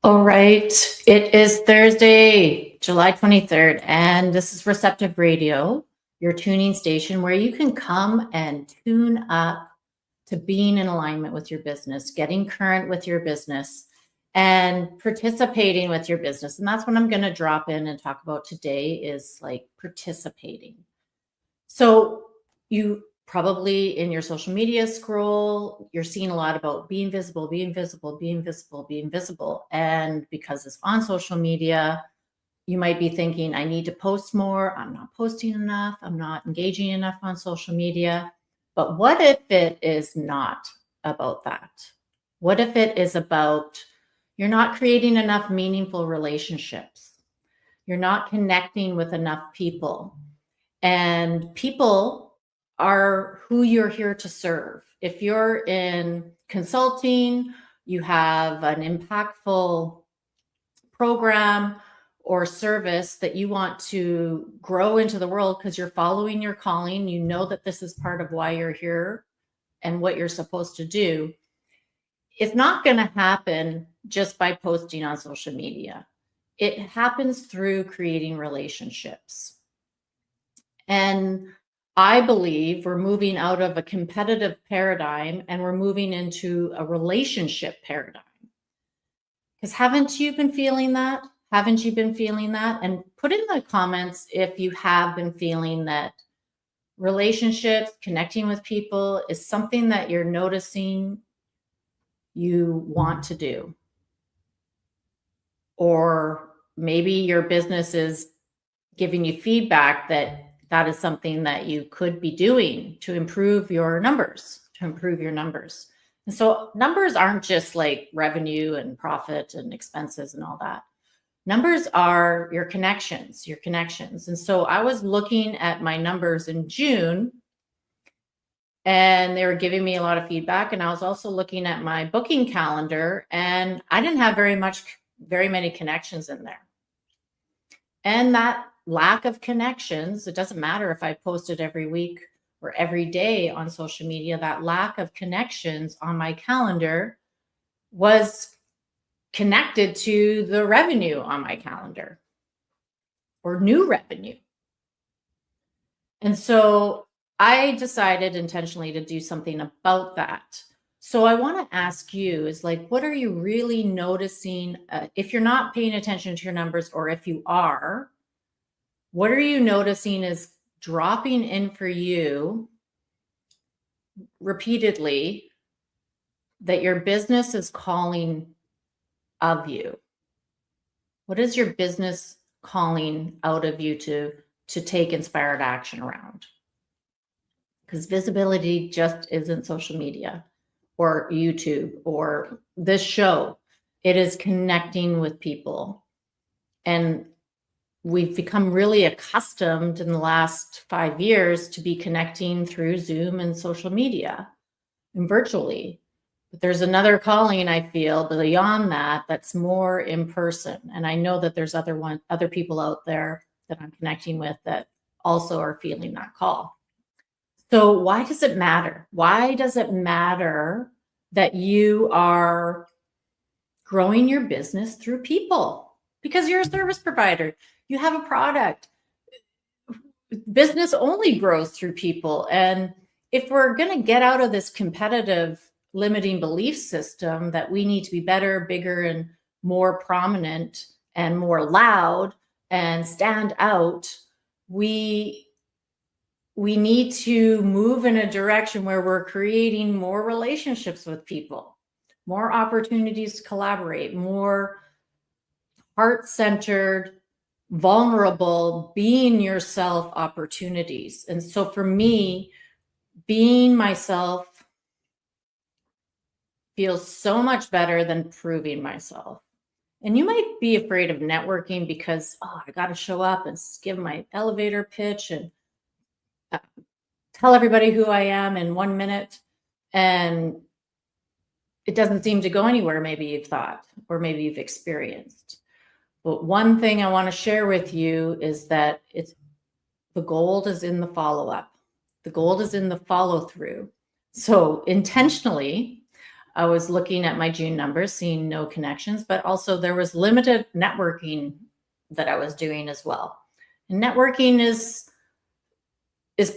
All right. It is Thursday, July 23rd, and this is Receptive Radio, your tuning station where you can come and tune up to being in alignment with your business, getting current with your business, and participating with your business. And that's what I'm going to drop in and talk about today is like participating. So you probably in your social media scroll, you're seeing a lot about being visible, being visible, being visible, being visible. And because it's on social media, you might be thinking, I need to post more. I'm not posting enough. I'm not engaging enough on social media. But what if it is not about that? What if it is about you're not creating enough meaningful relationships? You're not connecting with enough people. And people are who you're here to serve. If you're in consulting, you have an impactful program or service that you want to grow into the world because you're following your calling, you know that this is part of why you're here and what you're supposed to do. It's not going to happen just by posting on social media. It happens through creating relationships. And I believe we're moving out of a competitive paradigm and we're moving into a relationship paradigm. Because haven't you been feeling that? Haven't you been feeling that? And put in the comments if you have been feeling that relationships, connecting with people is something that you're noticing you want to do. Or maybe your business is giving you feedback that that is something that you could be doing to improve your numbers, And so numbers aren't just like revenue and profit and expenses and all that. Numbers are your connections. And so I was looking at my numbers in June and they were giving me a lot of feedback. And I was also looking at my booking calendar and I didn't have very many connections in there. And that lack of connections, it doesn't matter if I posted every week or every day on social media, that lack of connections on my calendar was connected to the revenue on my calendar or new revenue. And so I decided intentionally to do something about that. So I want to ask you is like, what are you really noticing if you're not paying attention to your numbers, or if you are, what are you noticing is dropping in for you repeatedly that your business is calling of you? What is your business calling out of you to take inspired action around? Because visibility just isn't social media or YouTube or this show. It is connecting with people. And we've become really accustomed in the last 5 years to be connecting through Zoom and social media and virtually. But there's another calling, I feel, beyond that, that's more in person. And I know that there's other people out there that I'm connecting with that also are feeling that call. So why does it matter? Why does it matter that you are growing your business through people? Because you're a service provider. You have a product. Business only grows through people. And if we're going to get out of this competitive limiting belief system that we need to be better, bigger, and more prominent and more loud and stand out, we need to move in a direction where we're creating more relationships with people, more opportunities to collaborate, more heart-centered, vulnerable, being yourself opportunities. And so for me, being myself feels so much better than proving myself. And you might be afraid of networking because, I got to show up and give my elevator pitch and tell everybody who I am in 1 minute. And it doesn't seem to go anywhere, maybe you've thought, or maybe you've experienced. But one thing I want to share with you is that the gold is in the follow-up. The gold is in the follow-through. So intentionally, I was looking at my June numbers, seeing no connections, but also there was limited networking that I was doing as well. And networking is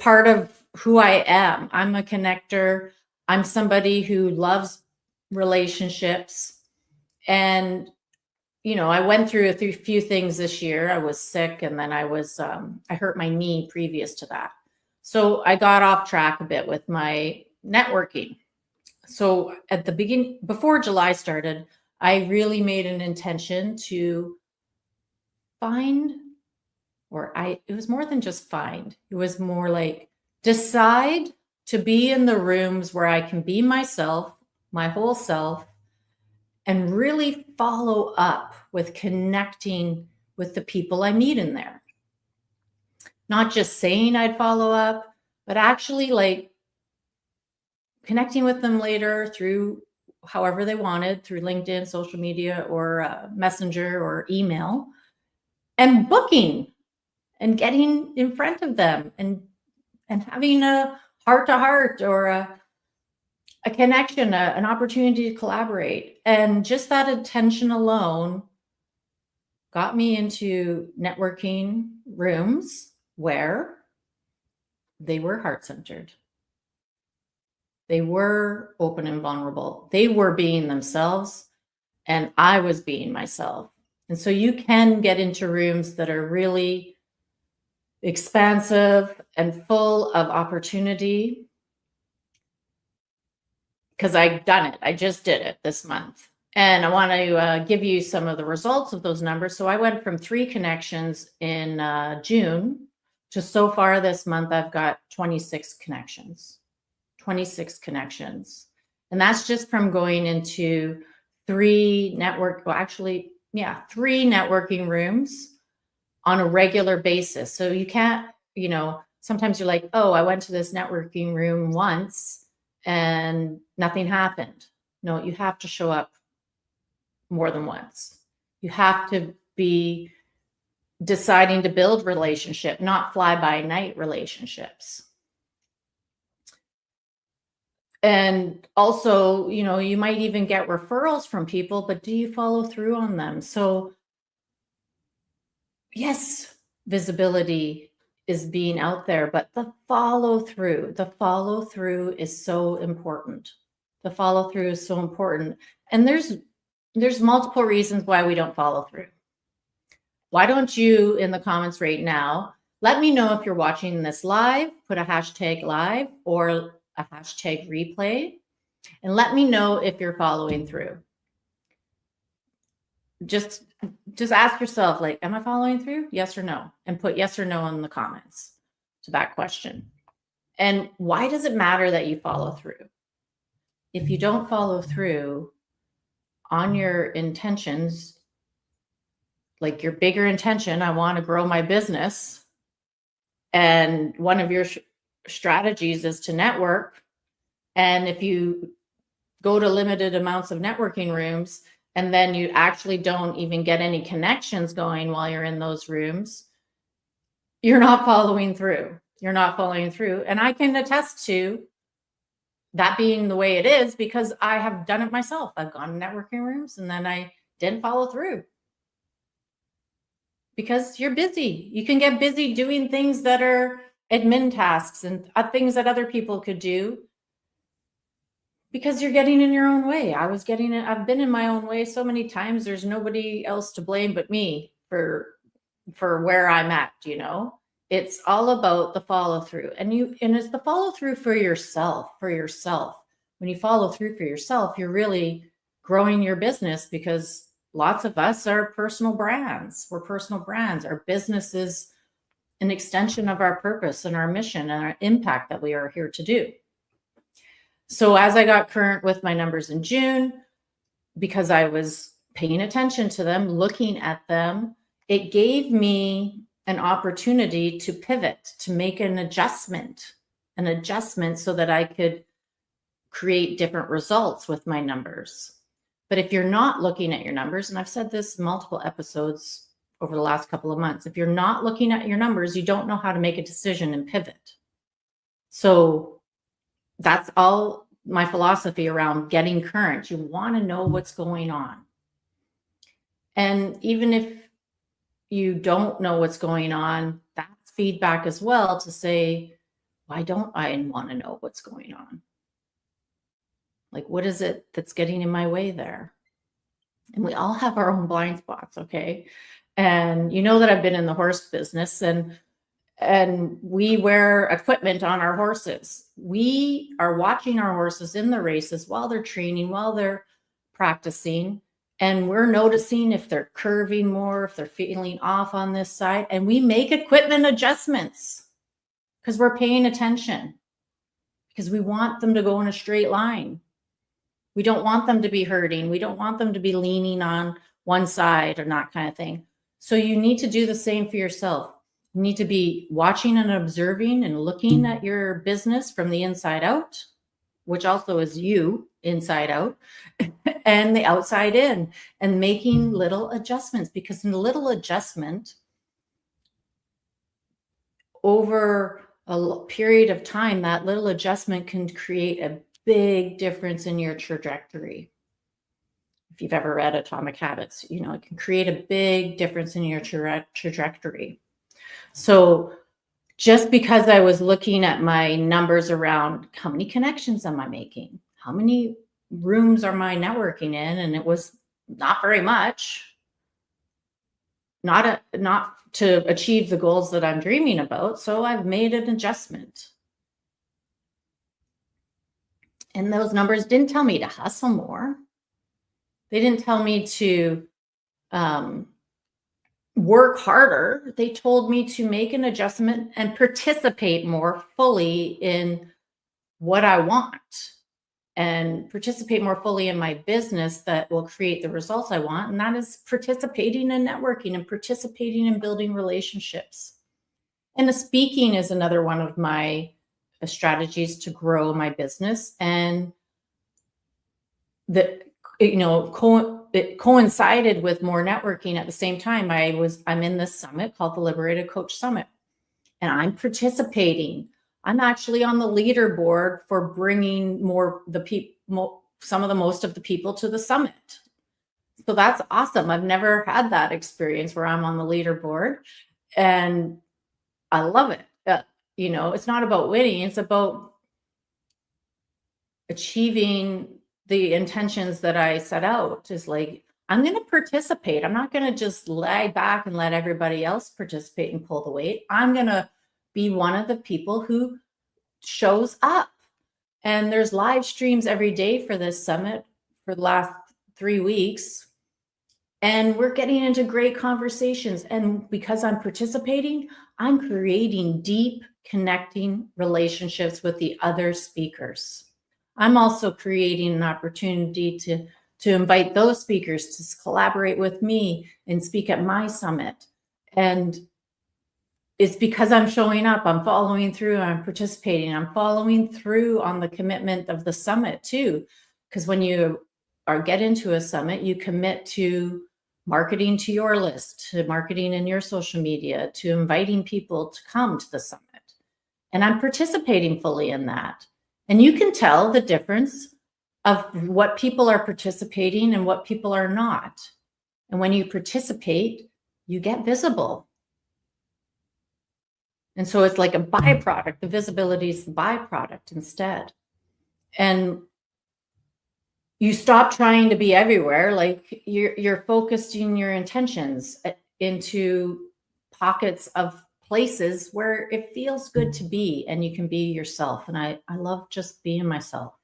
part of who I am. I'm a connector. I'm somebody who loves relationships. And, I went through a few things this year. I was sick, and then I hurt my knee previous to that. So I got off track a bit with my networking. So at the beginning, before July started, I really made an intention to find, it was more than just find. It was more like decide to be in the rooms where I can be myself, my whole self, and really follow up with connecting with the people I meet in there. Not just saying I'd follow up, but actually like connecting with them later through however they wanted, through LinkedIn, social media, or Messenger or email, and booking and getting in front of them and having a heart-to-heart or a connection, an opportunity to collaborate. And just that attention alone got me into networking rooms where they were heart-centered. They were open and vulnerable. They were being themselves, and I was being myself. And so you can get into rooms that are really expansive and full of opportunity, because I've done it. I just did it this month. And I want to give you some of the results of those numbers. So I went from 3 connections in June to so far this month, I've got 26 connections. 26 connections. And that's just from going into 3 networking rooms on a regular basis. So you can't, sometimes you're like, oh, I went to this networking room once and nothing happened. No, you have to show up more than once. You have to be deciding to build relationship, not fly by night relationships. And also, you might even get referrals from people, but do you follow through on them? So yes, visibility is being out there, but the follow through is so important. The follow through is so important. And there's multiple reasons why we don't follow through. Why don't you, in the comments right now, let me know if you're watching this live, put a hashtag live or a hashtag replay, and let me know if you're following through. Just ask yourself, like, am I following through? Yes or no? And put yes or no in the comments to that question. And why does it matter that you follow through? If you don't follow through on your intentions, like your bigger intention, I want to grow my business, and one of your strategies is to network. And if you go to limited amounts of networking rooms and then you actually don't even get any connections going while you're in those rooms, you're not following through. You're not following through. And I can attest to that being the way it is, because I have done it myself. I've gone to networking rooms and then I didn't follow through. Because you're busy. You can get busy doing things that are admin tasks and things that other people could do, because you're getting in your own way. I've been in my own way so many times. There's nobody else to blame but me for where I'm at, It's all about the follow through. And it's the follow through for yourself. When you follow through for yourself, you're really growing your business, because lots of us are personal brands. We're personal brands. Our business is an extension of our purpose and our mission and our impact that we are here to do. So as I got current with my numbers in June, because I was paying attention to them, looking at them, it gave me an opportunity to pivot, to make an adjustment so that I could create different results with my numbers. But if you're not looking at your numbers, and I've said this in multiple episodes over the last couple of months, if you're not looking at your numbers, you don't know how to make a decision and pivot. So that's all my philosophy around getting current. You want to know what's going on. And even if you don't know what's going on, that's feedback as well to say, why don't I want to know what's going on? Like, what is it that's getting in my way there? And we all have our own blind spots, okay? And you know that I've been in the horse business, and we wear equipment on our horses. We are watching our horses in the races while they're training, while they're practicing, and we're noticing if they're curving more, if they're feeling off on this side, and we make equipment adjustments because we're paying attention, because we want them to go in a straight line. We don't want them to be hurting. We don't want them to be leaning on one side or that kind of thing. So you need to do the same for yourself. You need to be watching and observing and looking at your business from the inside out, which also is you inside out, and the outside in, and making little adjustments, because in a little adjustment over a period of time, that little adjustment can create a big difference in your trajectory. If you've ever read Atomic Habits, you know, it can create a big difference in your trajectory. So just because I was looking at my numbers around how many connections am I making? How many rooms are my networking in? And it was not very much, not to achieve the goals that I'm dreaming about. So I've made an adjustment. And those numbers didn't tell me to hustle more. They didn't tell me to work harder. They told me to make an adjustment and participate more fully in what I want, and participate more fully in my business that will create the results I want. And that is participating in networking and participating in building relationships. And the speaking is another one of my strategies to grow my business. And that, you know, it coincided with more networking at the same time. I'm in this summit called the Liberated Coach Summit, and I'm participating. I'm actually on the leaderboard for bringing some of the most of the people to the summit. So that's awesome. I've never had that experience where I'm on the leaderboard, and I love it. You know, it's not about winning. It's about achieving the intentions that I set out. Is like, I'm going to participate. I'm not going to just lie back and let everybody else participate and pull the weight. I'm going to be one of the people who shows up. And there's live streams every day for this summit for the last 3 weeks. And we're getting into great conversations. And because I'm participating, I'm creating deep, connecting relationships with the other speakers. I'm also creating an opportunity to invite those speakers to collaborate with me and speak at my summit. And it's because I'm showing up, I'm following through, I'm participating, I'm following through on the commitment of the summit too. Because when you get into a summit, you commit to marketing to your list, to marketing in your social media, to inviting people to come to the summit. And I'm participating fully in that. And you can tell the difference of what people are participating and what people are not. And when you participate, you get visible. And so it's like a byproduct. The visibility is the byproduct instead. And you stop trying to be everywhere. Like you're focusing your intentions into pockets of places where it feels good to be, and you can be yourself. And I love just being myself.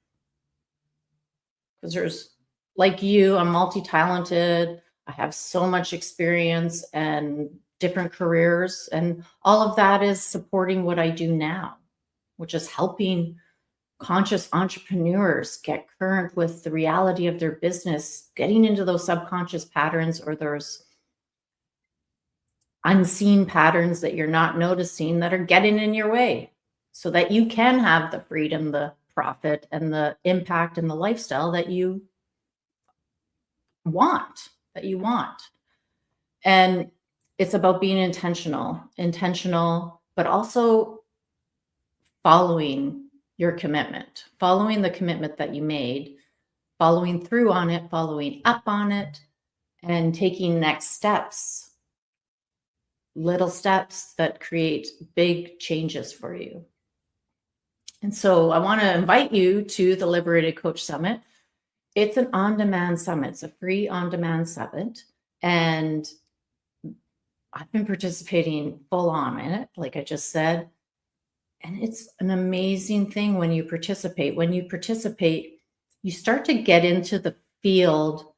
Because there's, like you, I'm multi-talented. I have so much experience and different careers, and all of that is supporting what I do now, which is helping conscious entrepreneurs get current with the reality of their business, getting into those subconscious patterns or those unseen patterns that you're not noticing that are getting in your way, so that you can have the freedom, the profit, and the impact and the lifestyle that you want, And it's about being intentional, but also following your commitment, following the commitment that you made, following through on it, following up on it, and taking next steps, little steps that create big changes for you. And so I want to invite you to the Liberated Coach Summit. It's an on-demand summit. It's a free on-demand summit. And I've been participating full on in it, like I just said. And it's an amazing thing when you participate. When you participate, you start to get into the field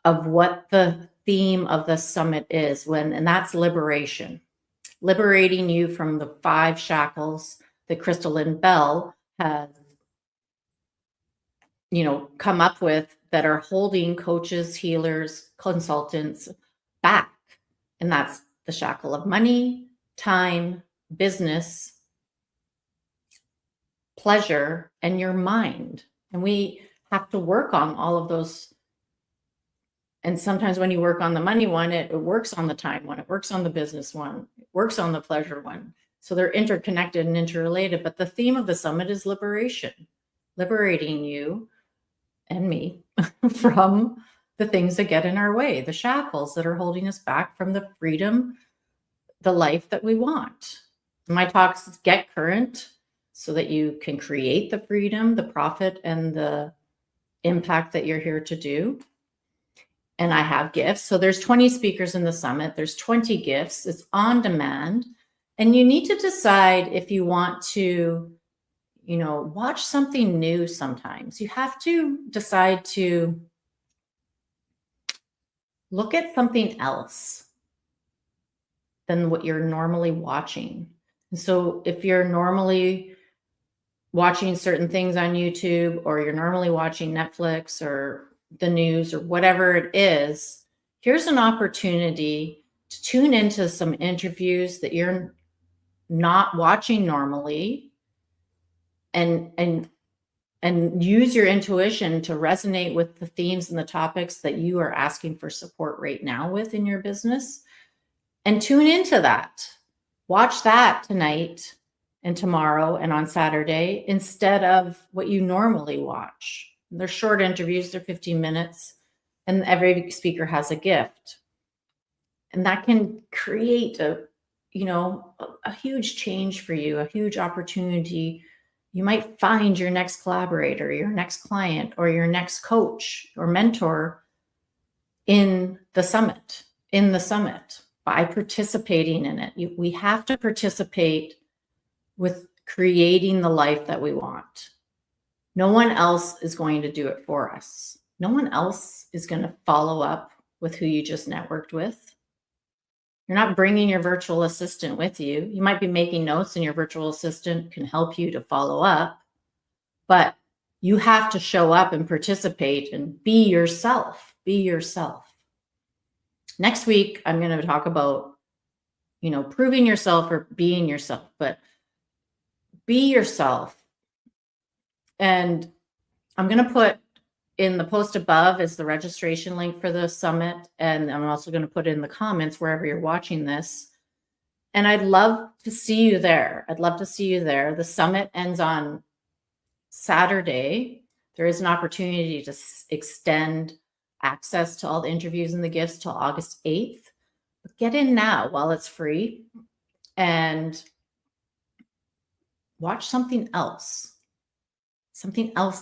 of what the theme of the summit is, and that's liberation. Liberating you from the 5 shackles that Crystal Lynn Bell has, come up with that are holding coaches, healers, consultants back. And that's the shackle of money, time, business, pleasure, and your mind. And we have to work on all of those. And sometimes when you work on the money one, it works on the time one, it works on the business one, it works on the pleasure one. So they're interconnected and interrelated. But the theme of the summit is liberation, liberating you and me from the things that get in our way, the shackles that are holding us back from the freedom, the life that we want. My talks get current so that you can create the freedom, the profit, and the impact that you're here to do. And I have gifts. So there's 20 speakers in the summit. There's 20 gifts. It's on demand. And you need to decide if you want to, watch something new sometimes. You have to decide to look at something else than what you're normally watching. And so if you're normally watching certain things on YouTube, or you're normally watching Netflix or the news or whatever it is, here's an opportunity to tune into some interviews that you're not watching normally, and use your intuition to resonate with the themes and the topics that you are asking for support right now with in your business, and tune into that. Watch that tonight and tomorrow and on Saturday instead of what you normally watch. They're short interviews, they're 15 minutes, and every speaker has a gift. And that can create a huge change for you, a huge opportunity. You might find your next collaborator, your next client, or your next coach or mentor in the summit by participating in it. We have to participate with creating the life that we want. No one else is going to do it for us. No one else is going to follow up with who you just networked with. You're not bringing your virtual assistant with you. You might be making notes and your virtual assistant can help you to follow up, but you have to show up and participate and be yourself. Be yourself. Next week, I'm going to talk about, proving yourself or being yourself, but be yourself. And I'm going to put in the post above is the registration link for the summit. And I'm also going to put in the comments wherever you're watching this. And I'd love to see you there. The summit ends on Saturday. There is an opportunity to extend access to all the interviews and the gifts till August 8th. But get in now while it's free and watch something else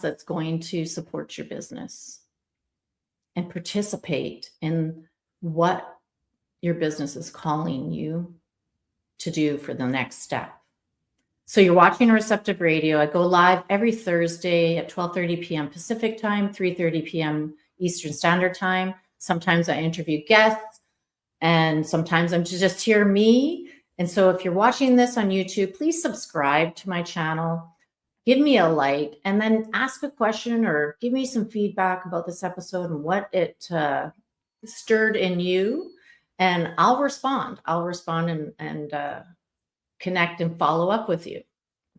that's going to support your business, and participate in what your business is calling you to do for the next step. So you're watching Receptive Radio. I go live every Thursday at 12:30 p.m. Pacific time, 3:30 p.m. Eastern Standard Time. Sometimes I interview guests, and sometimes I'm to just hear me. And so if you're watching this on YouTube, please subscribe to my channel. Give me a like, and then ask a question or give me some feedback about this episode and what it stirred in you. And I'll respond. And connect and follow up with you.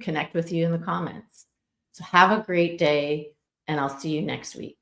Connect with you in the comments. So have a great day, and I'll see you next week.